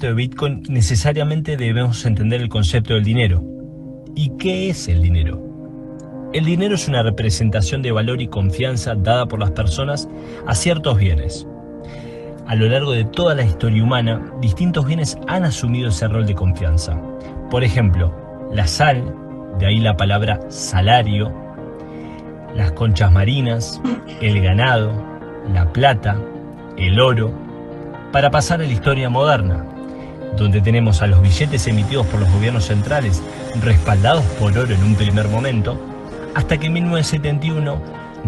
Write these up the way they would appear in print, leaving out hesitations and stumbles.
concepto de Bitcoin, necesariamente debemos entender el concepto del dinero. ¿Y qué es el dinero? El dinero es una representación de valor y confianza dada por las personas a ciertos bienes. A lo largo de toda la historia humana, distintos bienes han asumido ese rol de confianza. Por ejemplo, la sal, de ahí la palabra salario, las conchas marinas, el ganado, la plata, el oro, para pasar a la historia moderna, donde tenemos a los billetes emitidos por los gobiernos centrales, respaldados por oro en un primer momento, hasta que en 1971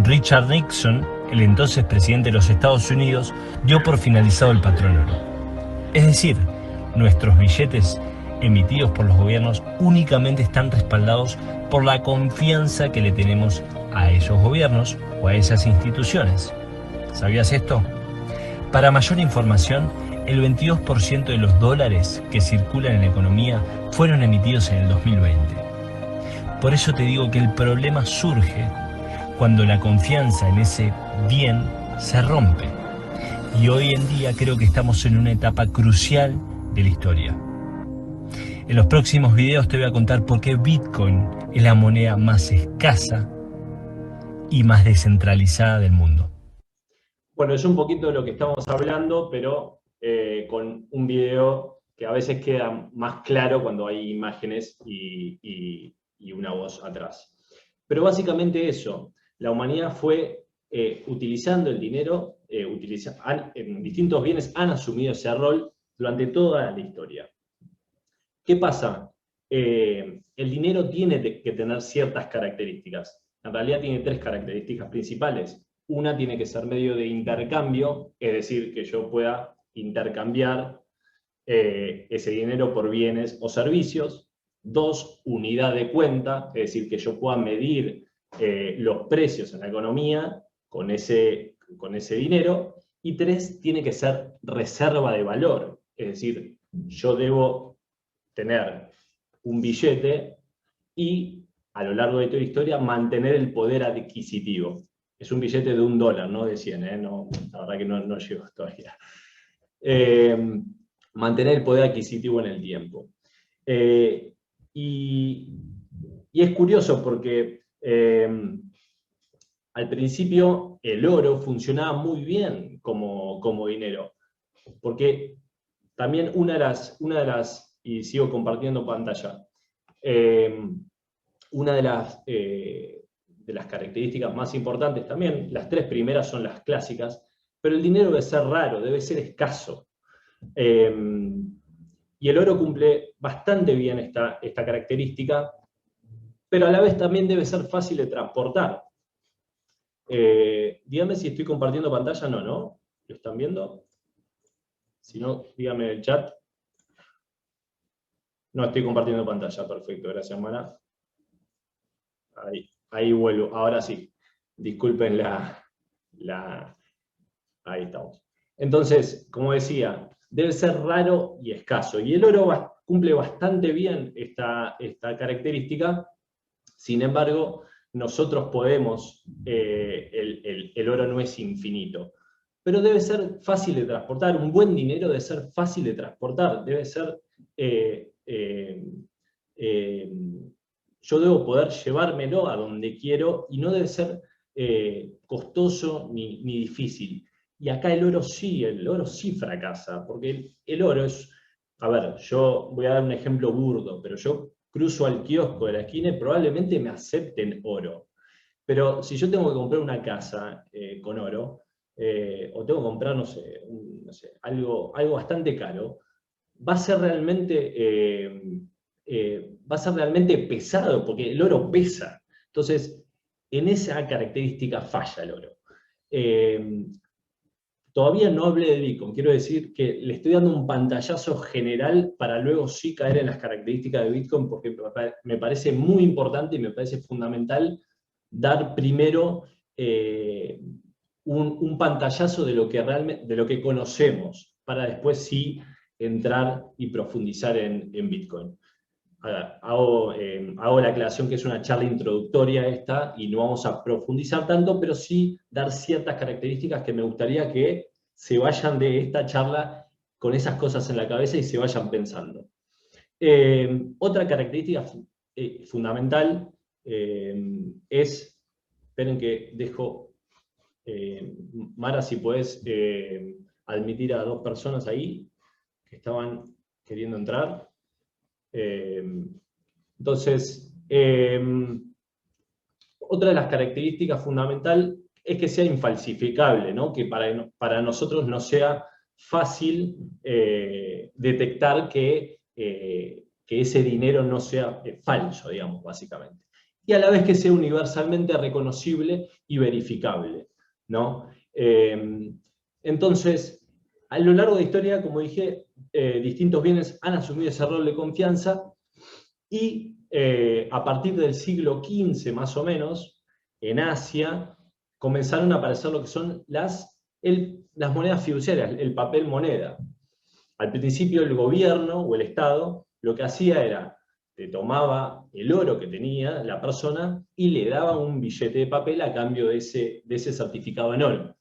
Richard Nixon, el entonces presidente de los Estados Unidos, dio por finalizado el patrón oro. Es decir, nuestros billetes emitidos por los gobiernos únicamente están respaldados por la confianza que le tenemos a esos gobiernos o a esas instituciones. ¿Sabías esto? Para mayor información, el 22% de los dólares que circulan en la economía fueron emitidos en el 2020. Por eso te digo que el problema surge cuando la confianza en ese bien se rompe. Y hoy en día creo que estamos en una etapa crucial de la historia. En los próximos videos te voy a contar por qué Bitcoin es la moneda más escasa y más descentralizada del mundo. Bueno, es un poquito de lo que estamos hablando, pero con un video que a veces queda más claro cuando hay imágenes y una voz atrás. Pero básicamente eso, la humanidad fue utilizando el dinero, distintos bienes han asumido ese rol durante toda la historia. ¿Qué pasa? El dinero tiene que tener ciertas características. En realidad tiene tres características principales. Una tiene que ser medio de intercambio, es decir, que yo pueda intercambiar ese dinero por bienes o servicios. Dos, unidad de cuenta, es decir, que yo pueda medir los precios en la economía con ese dinero. Y tres, tiene que ser reserva de valor, es decir, yo debo tener un billete y a lo largo de toda la historia mantener el poder adquisitivo. Es un billete de $1, no de 100, no, la verdad que no llegó todavía. Mantener el poder adquisitivo en el tiempo. Y es curioso porque al principio el oro funcionaba muy bien como dinero, porque también una de las y sigo compartiendo pantalla, una de las características más importantes también, las tres primeras son las clásicas, pero el dinero debe ser raro, debe ser escaso. Y el oro cumple bastante bien esta característica, pero a la vez también debe ser fácil de transportar. Dígame si estoy compartiendo pantalla, ¿no? ¿Lo están viendo? Si no, dígame en el chat. No estoy compartiendo pantalla, perfecto, gracias, Mara. Ahí vuelvo, ahora sí. Disculpen ahí estamos. Entonces, como decía, debe ser raro y escaso. Y el oro cumple bastante bien esta característica. Sin embargo, nosotros podemos, el oro no es infinito. Pero debe ser fácil de transportar. Un buen dinero debe ser fácil de transportar. Debe ser... yo debo poder llevármelo a donde quiero y no debe ser costoso ni difícil. Y acá el oro sí fracasa, porque el oro es, a ver, yo voy a dar un ejemplo burdo, pero yo cruzo al kiosco de la esquina y probablemente me acepten oro. Pero si yo tengo que comprar una casa con oro, o tengo que comprar, no sé, algo bastante caro, va a ser realmente pesado, porque el oro pesa. Entonces, en esa característica falla el oro. Todavía no hablé de Bitcoin, quiero decir que le estoy dando un pantallazo general para luego sí caer en las características de Bitcoin, porque me parece muy importante y me parece fundamental dar primero un pantallazo de lo que conocemos, para después sí entrar y profundizar en Bitcoin. Hago la aclaración que es una charla introductoria esta y no vamos a profundizar tanto, pero sí dar ciertas características que me gustaría que se vayan de esta charla con esas cosas en la cabeza y se vayan pensando. Otra característica fundamental es, esperen que dejo, Mara, si puedes admitir a 2 personas ahí que estaban queriendo entrar. Entonces, otra de las características fundamentales es que sea infalsificable, ¿no? Que para nosotros no sea fácil detectar que ese dinero no sea falso, digamos, básicamente. Y a la vez que sea universalmente reconocible y verificable, ¿no? Entonces, a lo largo de la historia, como dije, distintos bienes han asumido ese rol de confianza y a partir del siglo XV más o menos, en Asia, comenzaron a aparecer lo que son las monedas fiduciarias, el papel moneda. Al principio el gobierno o el Estado lo que hacía era, te tomaba el oro que tenía la persona y le daba un billete de papel a cambio de ese certificado en oro.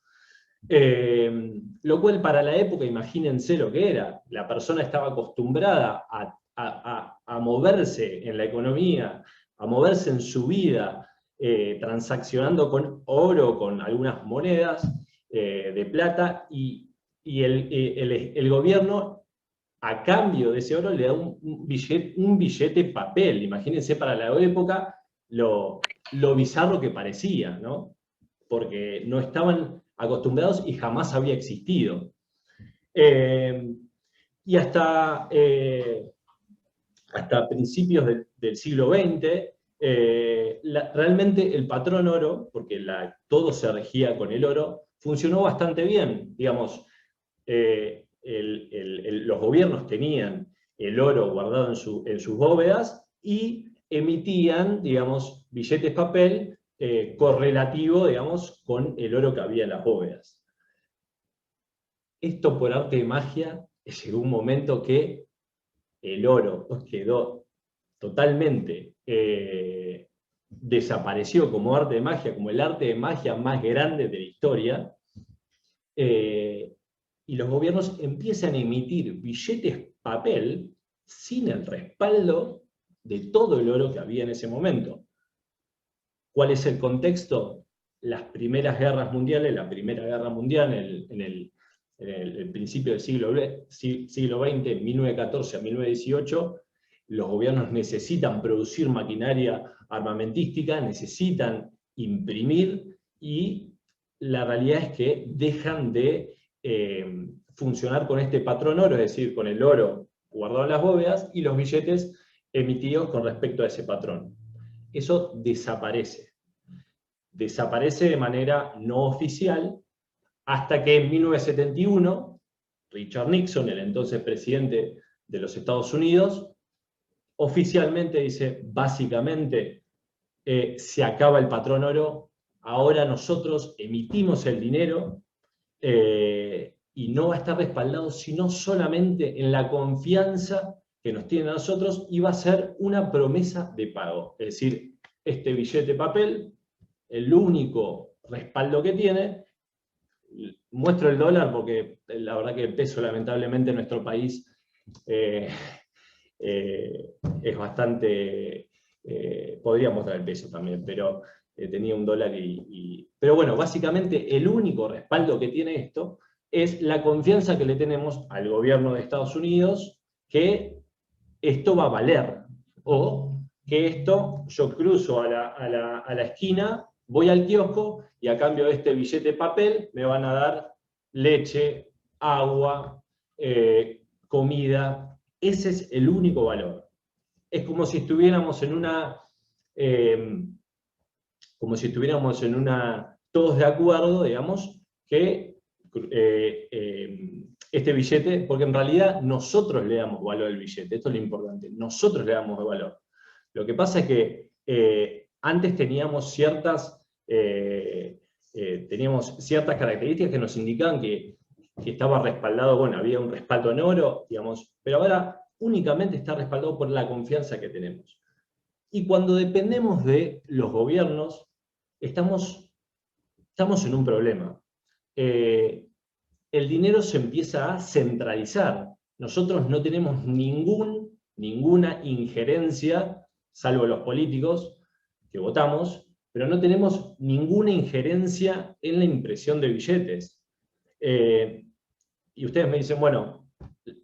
Lo cual para la época, imagínense lo que era. La persona estaba acostumbrada a moverse en la economía, a moverse en su vida, transaccionando con oro, con algunas monedas de plata, y el gobierno, a cambio de ese oro, le da un billete papel. Imagínense para la época lo bizarro que parecía, ¿no? Porque no estaban acostumbrados y jamás había existido. Y hasta principios del siglo XX, realmente el patrón oro, porque todo se regía con el oro, funcionó bastante bien. Digamos, los gobiernos tenían el oro guardado en sus bóvedas y emitían, digamos, billetes papel correlativo, digamos, con el oro que había en las bóvedas. Esto por arte de magia llegó un momento que el oro quedó totalmente, desapareció como arte de magia, como el arte de magia más grande de la historia, y los gobiernos empiezan a emitir billetes papel sin el respaldo de todo el oro que había en ese momento. ¿Cuál es el contexto? Las primeras guerras mundiales, la Primera Guerra Mundial en el principio del siglo XX, 1914 a 1918, los gobiernos necesitan producir maquinaria armamentística, necesitan imprimir, y la realidad es que dejan de funcionar con este patrón oro, es decir, con el oro guardado en las bóvedas y los billetes emitidos con respecto a ese patrón. Eso desaparece. Desaparece de manera no oficial, hasta que en 1971, Richard Nixon, el entonces presidente de los Estados Unidos, oficialmente dice, básicamente, se acaba el patrón oro, ahora nosotros emitimos el dinero y no va a estar respaldado sino solamente en la confianza que nos tienen a nosotros, y va a ser una promesa de pago. Es decir, este billete de papel, el único respaldo que tiene, muestro el dólar porque la verdad que el peso lamentablemente en nuestro país es bastante, podría mostrar el peso también, pero tenía un dólar pero bueno, básicamente el único respaldo que tiene esto es la confianza que le tenemos al gobierno de Estados Unidos, que esto va a valer, o que esto, yo cruzo a la esquina, voy al kiosco y a cambio de este billete de papel me van a dar leche, agua, comida. Ese es el único valor. Es como si estuviéramos en una, todos de acuerdo, digamos, que este billete, porque en realidad nosotros le damos valor al billete, esto es lo importante, nosotros le damos valor. Lo que pasa es que antes teníamos ciertas características que nos indicaban que estaba respaldado, bueno, había un respaldo en oro, digamos, pero ahora únicamente está respaldado por la confianza que tenemos. Y cuando dependemos de los gobiernos, estamos en un problema. el dinero se empieza a centralizar. Nosotros no tenemos ninguna injerencia, salvo los políticos que votamos, pero no tenemos ninguna injerencia en la impresión de billetes. Y ustedes me dicen, bueno,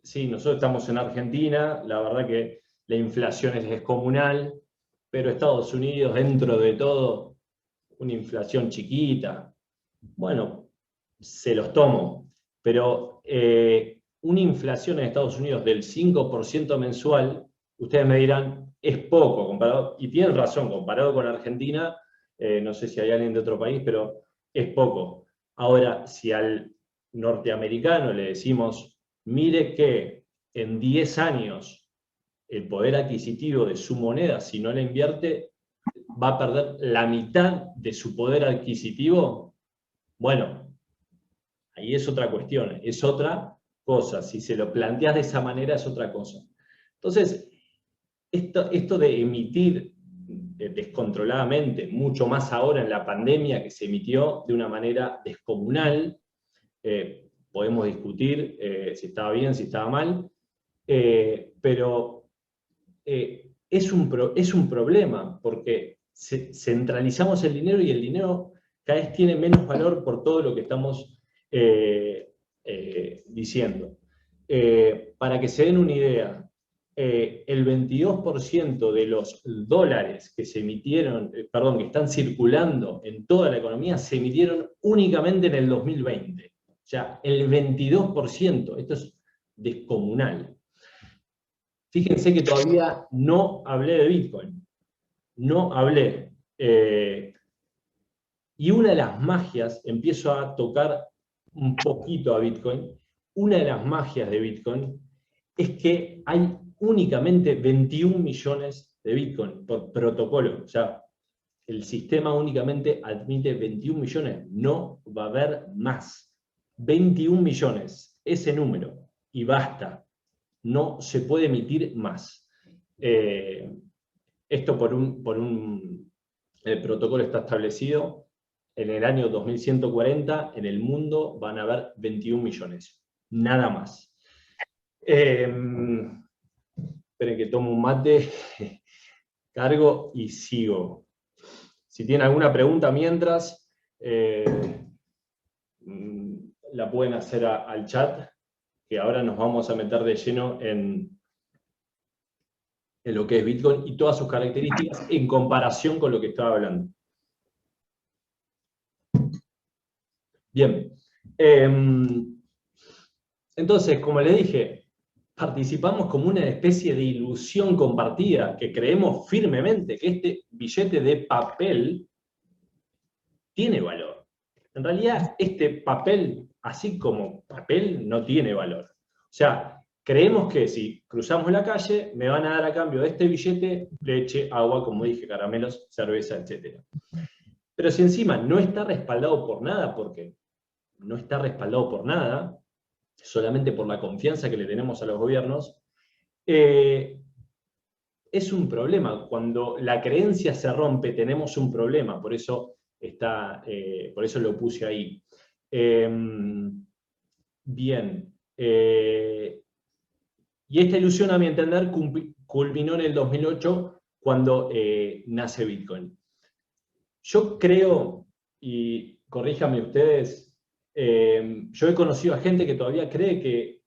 sí, nosotros estamos en Argentina, la verdad que la inflación es descomunal, pero Estados Unidos, dentro de todo, una inflación chiquita. Bueno, se los tomo, pero una inflación en Estados Unidos del 5% mensual, ustedes me dirán, es poco comparado, y tienen razón, comparado con Argentina, no sé si hay alguien de otro país, pero es poco. Ahora, si al norteamericano le decimos, mire que en 10 años el poder adquisitivo de su moneda, si no la invierte, va a perder la mitad de su poder adquisitivo, bueno, ahí es otra cuestión, es otra cosa. Si se lo planteas de esa manera, es otra cosa. Entonces, esto de emitir descontroladamente, mucho más ahora en la pandemia, que se emitió de una manera descomunal, podemos discutir si estaba bien, si estaba mal, pero es un problema, porque centralizamos el dinero y el dinero cada vez tiene menos valor por todo lo que estamos diciendo. Para que se den una idea, el 22% de los dólares que se emitieron, perdón, que están circulando en toda la economía, se emitieron únicamente en el 2020. O sea, el 22%, esto es descomunal. Fíjense que todavía no hablé de Bitcoin. No hablé. Y una de las magias, empiezo a tocar un poquito a Bitcoin, una de las magias de Bitcoin es que hay únicamente 21 millones de Bitcoin por protocolo. O sea, el sistema únicamente admite 21 millones, no va a haber más. 21 millones, ese número, y basta. No se puede emitir más. Esto el protocolo está establecido. En el año 2140, en el mundo van a haber 21 millones. Nada más. Esperen que tomo un mate, cargo y sigo. Si tienen alguna pregunta mientras, la pueden hacer al chat, que ahora nos vamos a meter de lleno en lo que es Bitcoin y todas sus características en comparación con lo que estaba hablando. Bien. Entonces, como les dije, participamos como una especie de ilusión compartida, que creemos firmemente que este billete de papel tiene valor. En realidad, este papel, así como papel, no tiene valor. O sea, creemos que si cruzamos la calle, me van a dar a cambio de este billete leche, agua, como dije, caramelos, cerveza, etc. Pero si encima no está respaldado por nada, porque no está respaldado por nada, solamente por la confianza que le tenemos a los gobiernos, es un problema. Cuando la creencia se rompe, tenemos un problema. Por eso lo puse ahí. Bien. Y esta ilusión, a mi entender, culminó en el 2008, cuando nace Bitcoin. Yo creo, y corríjanme ustedes, yo he conocido a gente que todavía cree que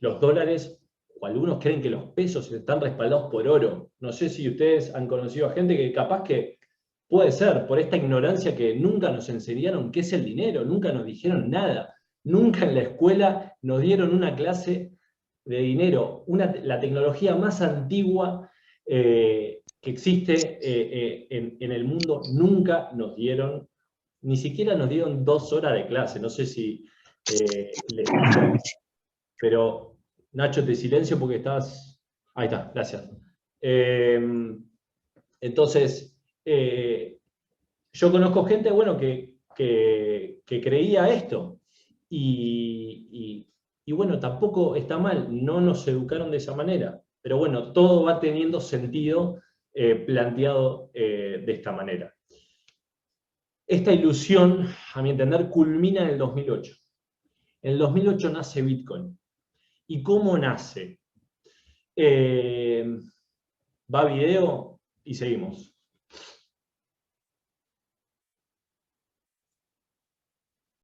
los dólares, o algunos creen que los pesos están respaldados por oro. No sé si ustedes han conocido a gente que capaz que puede ser por esta ignorancia, que nunca nos enseñaron qué es el dinero, nunca nos dijeron nada, nunca en la escuela nos dieron una clase de dinero. La tecnología más antigua que existe en el mundo, nunca nos dieron, ni siquiera nos dieron 2 horas de clase. No sé si les pasó, pero Nacho, te silencio porque estás... Ahí está, gracias. Entonces, yo conozco gente, bueno, que creía esto, y bueno, tampoco está mal, no nos educaron de esa manera, pero bueno, todo va teniendo sentido planteado de esta manera. Esta ilusión, a mi entender, culmina en el 2008. En el 2008 nace Bitcoin. ¿Y cómo nace? Va video y seguimos.